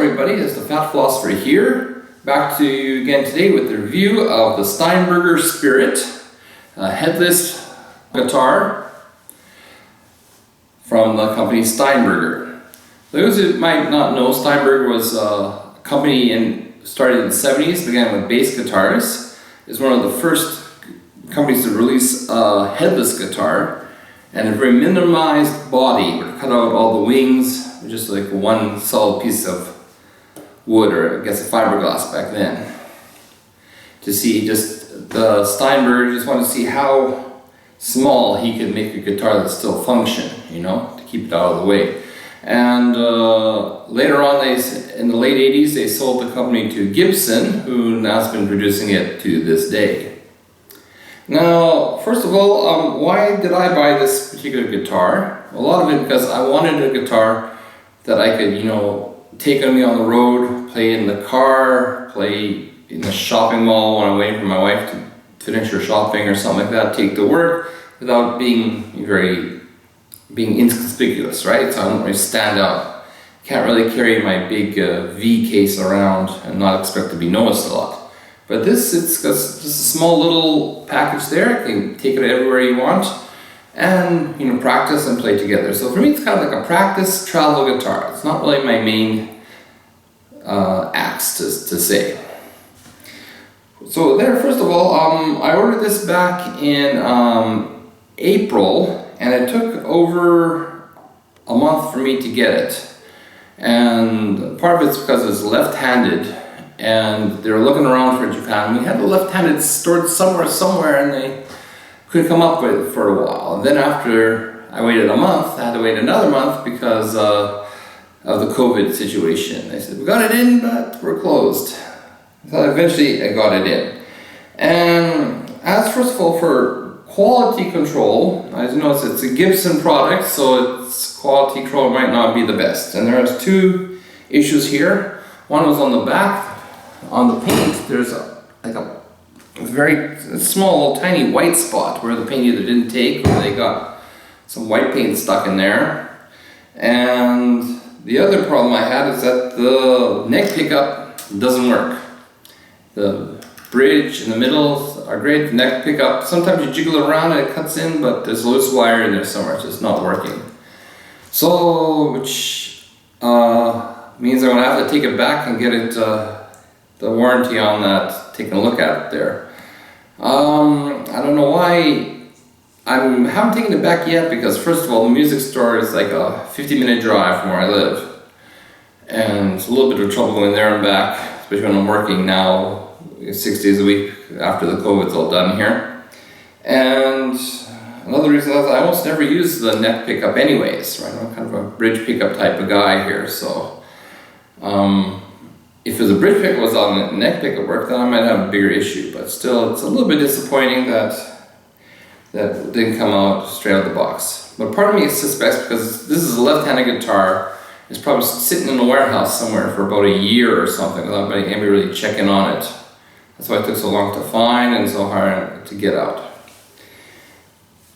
everybody, it's the Fat Philosopher here, back to you again today with the review of the Steinberger Spirit headless guitar from the company Steinberger. Those who might not know, Steinberger was a company started in the 70s, began with bass guitars. It's one of the first companies to release a headless guitar and a very minimized body. We cut out all the wings, just like one solid piece of wood, or I guess a fiberglass back then. To see just the Steinberger, just wanted to see how small he could make a guitar that still function, you know, to keep it out of the way. And later on, in the late 80s, they sold the company to Gibson, who now has been producing it to this day. Now, first of all, why did I buy this particular guitar? A lot of it because I wanted a guitar that I could, you know, take on me on the road, play in the car, play in the shopping mall when I'm waiting for my wife to finish her shopping or something like that, take to work without being inconspicuous, right? So I don't really stand out. Can't really carry my big V case around and not expect to be noticed a lot. But this, it's just a small little package there. You can take it everywhere you want and, you know, practice and play together. So for me, it's kind of like a practice travel guitar. It's not really my main axe to say. So there, first of all, I ordered this back in April, and it took over a month for me to get it. And part of it's because it's left-handed, and they were looking around for Japan. We had the left-handed stored somewhere, and they couldn't come up with it for a while. And then after I waited a month, I had to wait another month because of the COVID situation. They said, we got it in, but we're closed. So eventually I got it in. And as first of all, for quality control, as you notice, it's a Gibson product, so its quality control might not be the best. And there's two issues here. One was on the back. On the paint, there's a very small, tiny white spot where the paint either didn't take or they got some white paint stuck in there. And the other problem I had is that the neck pickup doesn't work. The bridge in the middle are great, the neck pickup, sometimes you jiggle it around and it cuts in, but there's a loose wire in there somewhere, it's just not working. So, which means I'm going to have to take it back and get it, the warranty on that, taking a look at it there. I don't know why I haven't taken it back yet, because first of all, the music store is like a 50-minute drive from where I live. And it's a little bit of trouble going there and back, especially when I'm working now 6 days a week after the COVID's all done here. And another reason is I almost never use the neck pickup anyways, right? I'm kind of a bridge pickup type of guy here, so if the bridge pickup was on the neck pickup work, then I might have a bigger issue, but still it's a little bit disappointing that it didn't come out straight out of the box. But part of me suspects, because this is a left-handed guitar, it's probably sitting in a warehouse somewhere for about a year or something without anybody really checking on it. That's why it took so long to find and so hard to get out.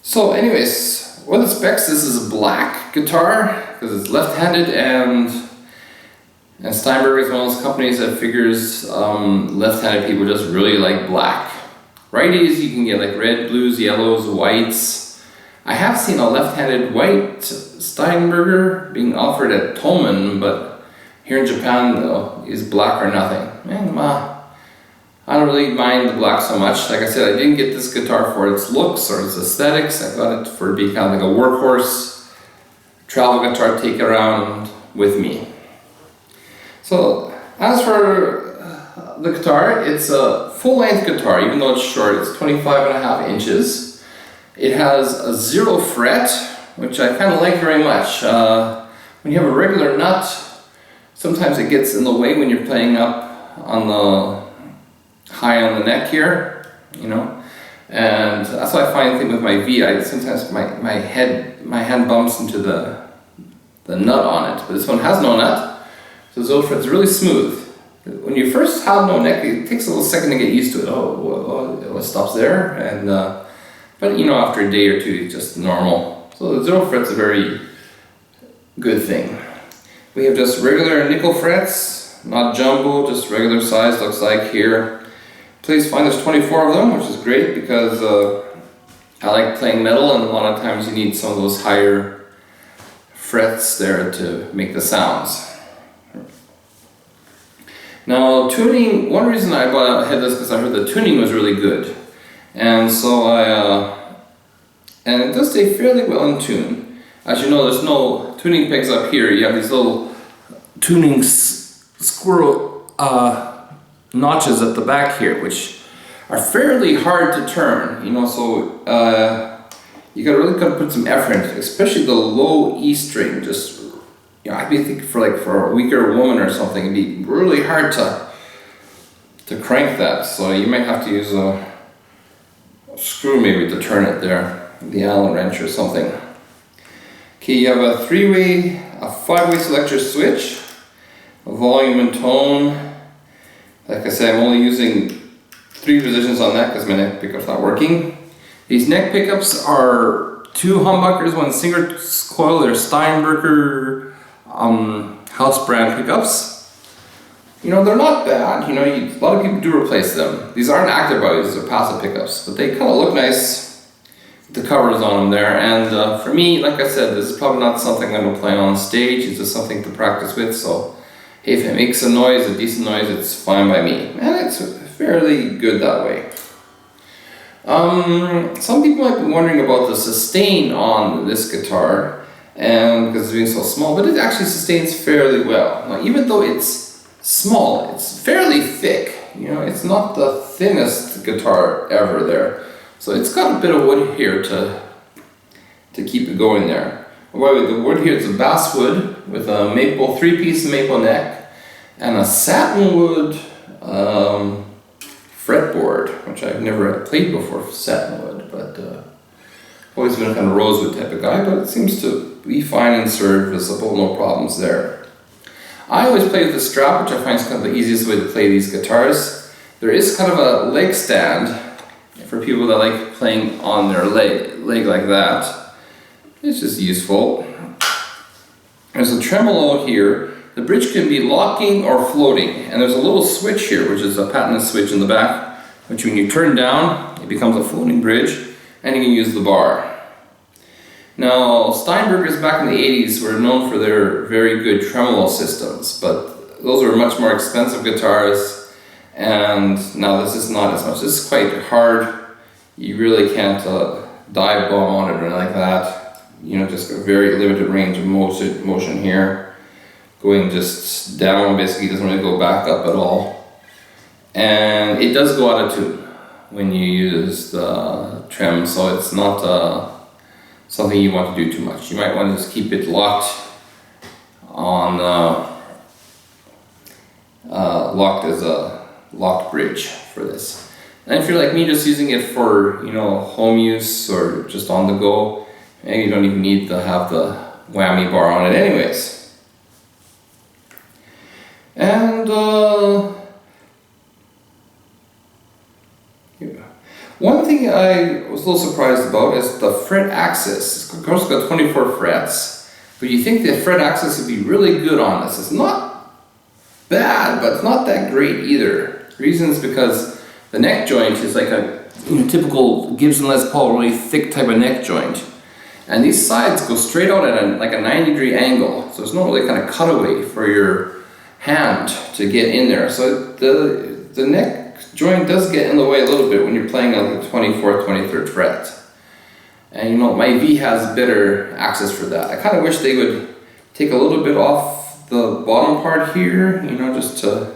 So anyways, what are the specs? This is a black guitar because it's left-handed, and Steinberger is one of those companies that figures left-handed people just really like black. Righties, you can get like red, blues, yellows, whites. I have seen a left-handed white Steinberger being offered at Toman, but here in Japan, though, is black or nothing. And I don't really mind the black so much. Like I said, I didn't get this guitar for its looks or its aesthetics. I got it for it to be kind of like a workhorse travel guitar to take around with me. So, as for the guitar, it's a full-length guitar, even though it's short. It's 25.5 inches. It has a 0 fret, which I kind of like very much. When you have a regular nut, sometimes it gets in the way when you're playing up on the high on the neck here, you know. And that's why I find with my V, sometimes my hand bumps into the nut on it. But this one has no nut. So the 0 fret's really smooth. When you first have no neck, it takes a little second to get used to it. Oh, it stops there, and but you know, after a day or two, it's just normal. So the 0 fret's a very good thing. We have just regular nickel frets, not jumbo, just regular size, looks like here. Please find there's 24 of them, which is great because I like playing metal, and a lot of times you need some of those higher frets there to make the sounds. Now tuning, one reason I had this because I heard the tuning was really good. And so and it does stay fairly well in tune. As you know, there's no tuning pegs up here. You have these little tuning squirrel notches at the back here, which are fairly hard to turn, you know, so you gotta put some effort into it, especially the low E string. Just, you know, I'd be thinking for a weaker woman or something, it'd be really hard to crank that. So you might have to use a screw maybe to turn it there, the Allen wrench or something. Okay, you have a 5-way selector switch, a volume and tone. Like I said, I'm only using 3 positions on that because my neck pickup's not working. These neck pickups are 2 humbuckers, 1 single coil. They're Steinberger house brand pickups. You know, they're not bad. You know, a lot of people do replace them. These aren't active bodies, these are passive pickups, but they kind of look nice with the covers on them there. And for me, like I said, this is probably not something I'm going to play on stage. It's just something to practice with. So if it makes a noise, a decent noise, it's fine by me. And it's fairly good that way. Some people might be wondering about the sustain on this guitar, and because it's being so small, but it actually sustains fairly well. Now, even though it's small, it's fairly thick. You know, it's not the thinnest guitar ever there. So it's got a bit of wood here to keep it going there. By the way, the wood here is a basswood with a maple 3-piece maple neck and a satinwood fretboard, which I've never played before for satinwood, but always been a kind of rosewood type of guy, but it seems to be fine and serviceable, no problems there. I always play with the strap, which I find is kind of the easiest way to play these guitars. There is kind of a leg stand for people that like playing on their leg like that. It's just useful. There's a tremolo here. The bridge can be locking or floating, and there's a little switch here, which is a patented switch in the back, which when you turn down, it becomes a floating bridge, and you can use the bar. Now, Steinbergers back in the 80s were known for their very good tremolo systems, but those were much more expensive guitars, and now this is not as much. This is quite hard. You really can't dive bomb on it or anything like that. You know, just a very limited range of motion here. Going just down, basically doesn't really go back up at all. And it does go out of tune when you use the trem, so it's not something you want to do too much. You might want to just keep it locked on, locked as a locked bridge for this. And if you're like me, just using it for, you know, home use or just on the go, maybe you don't even need to have the whammy bar on it anyways. And one thing I was a little surprised about is the fret axis. Of course, it's got 24 frets, but you think the fret axis would be really good on this. It's not bad, but it's not that great either. The reason is because the neck joint is like a typical Gibson Les Paul, really thick type of neck joint. And these sides go straight out at like a 90-degree angle, so there's no really kind of cutaway for your hand to get in there. So the neck joint does get in the way a little bit when you're playing on the 24th, 23rd fret. And you know, my V has better access for that. I kind of wish they would take a little bit off the bottom part here, you know, just to,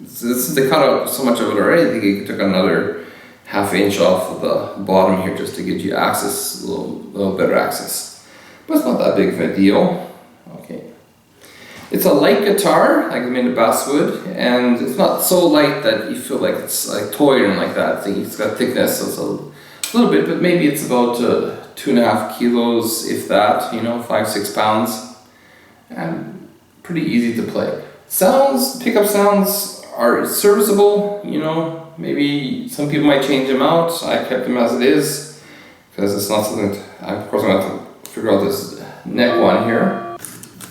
since they cut out so much of it already, I think you took another ½ inch off of the bottom here just to get you access, a little better access. But it's not that big of a deal. Okay. It's a light guitar, like I made a basswood, and it's not so light that you feel like it's like toy or like that. I think it's got thickness, so it's a little bit, but maybe it's about 2.5 kilos, if that, you know, 5-6 pounds, and pretty easy to play. Sounds, pickup sounds are serviceable, you know, maybe some people might change them out. I kept them as it is, because it's not something that, of course I'm going to have to figure out this neck one here.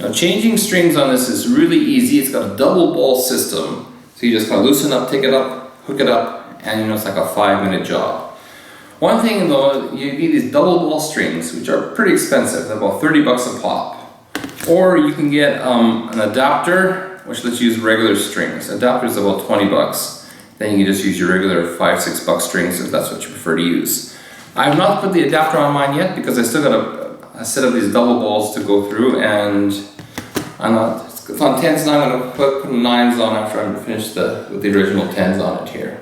Now changing strings on this is really easy. It's got a double ball system. So you just kind of loosen up, take it up, hook it up, and you know it's like a 5-minute job. One thing though, you need these double ball strings, which are pretty expensive. They're about 30 bucks a pop. Or you can get an adapter, which lets you use regular strings. Adapter is about 20 bucks. Then you can just use your regular 5-6 buck strings if that's what you prefer to use. I have not put the adapter on mine yet because I still got a set of these double balls to go through, and it's on 10s now. I'm going to put 9s on after I'm finished with the original 10s on it here.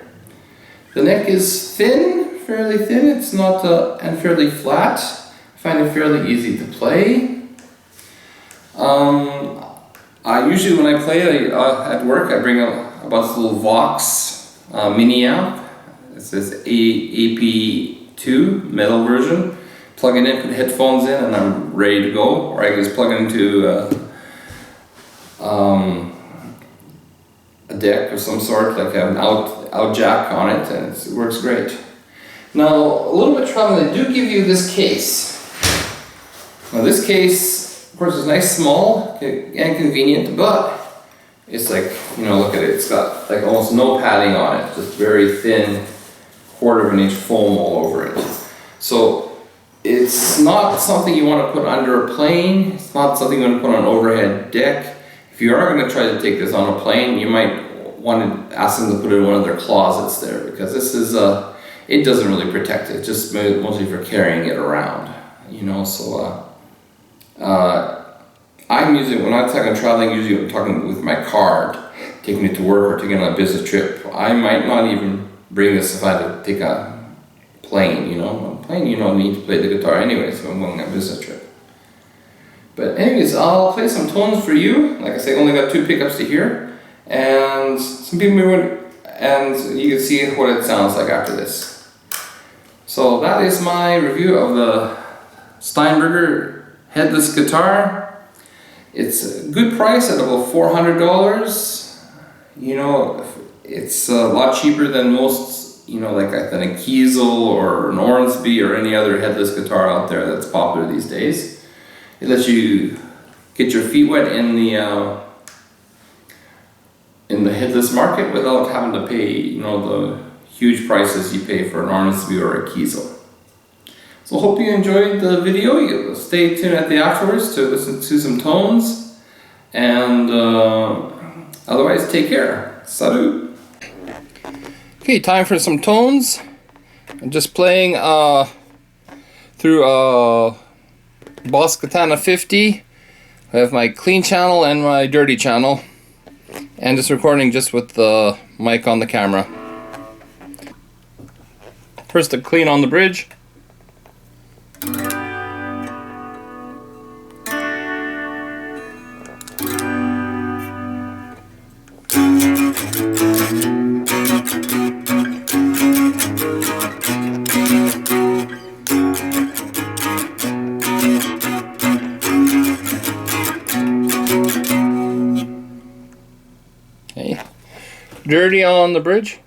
The neck is thin, fairly thin. It's not and fairly flat. I find it fairly easy to play. I usually when I play at work, I bring about this little Vox mini amp. It's this AP2 metal version. Plug it in, put headphones in, and I'm ready to go. Or I can just plug it into a deck of some sort, like an out jack on it, and it works great. Now, a little bit trouble, they do give you this case. Now this case, of course, is nice, small, and convenient, but it's like, you know, look at it, it's got like almost no padding on it, just very thin, 1/4 inch foam all over it. So it's not something you want to put under a plane, it's not something you want to put on an overhead deck. If you are going to try to take this on a plane, you might want to ask them to put it in one of their closets there, because this is, it doesn't really protect it, just mostly for carrying it around, you know, so I'm using, when I'm talking traveling, usually I'm talking with my card, taking it to work or taking it on a business trip. I might not even bring this if I had to take a plane, you know. A plane, you don't need to play the guitar anyway, so I'm going on a business trip. But anyways, I'll play some tones for you. Like I say, I only got 2 pickups to hear, and some people and you can see what it sounds like after this. So that is my review of the Steinberger headless guitar. It's a good price at about $400. You know, it's a lot cheaper than most, you know, like than a Kiesel or an Ormsby or any other headless guitar out there that's popular these days. It lets you get your feet wet in the headless market without having to pay, you know, the huge prices you pay for an Ormsby or a Kiesel. So hope you enjoyed the video. You stay tuned at the afterwards to listen to some tones, and otherwise take care. Salut! Okay, time for some tones. I'm just playing through Boss Katana 50. I have my clean channel and my dirty channel, and just recording just with the mic on the camera. First, the clean on the bridge. Okay. Dirty on the bridge.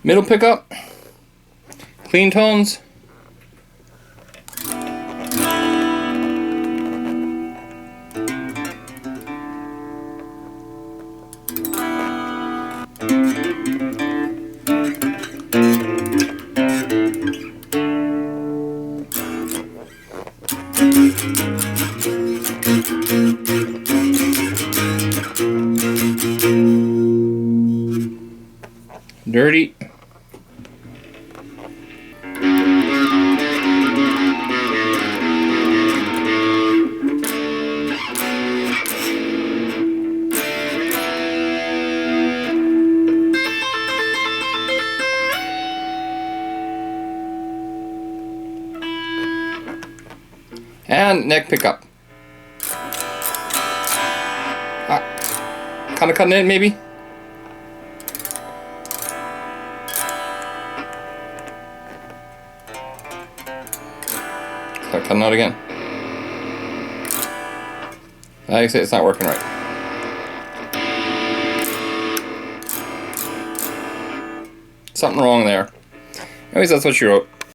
Middle pickup, clean tones. Dirty. And neck pickup. Kind of cutting it maybe. Start cutting out again. Like I say, it's not working right. Something wrong there. Anyways, that's what she wrote.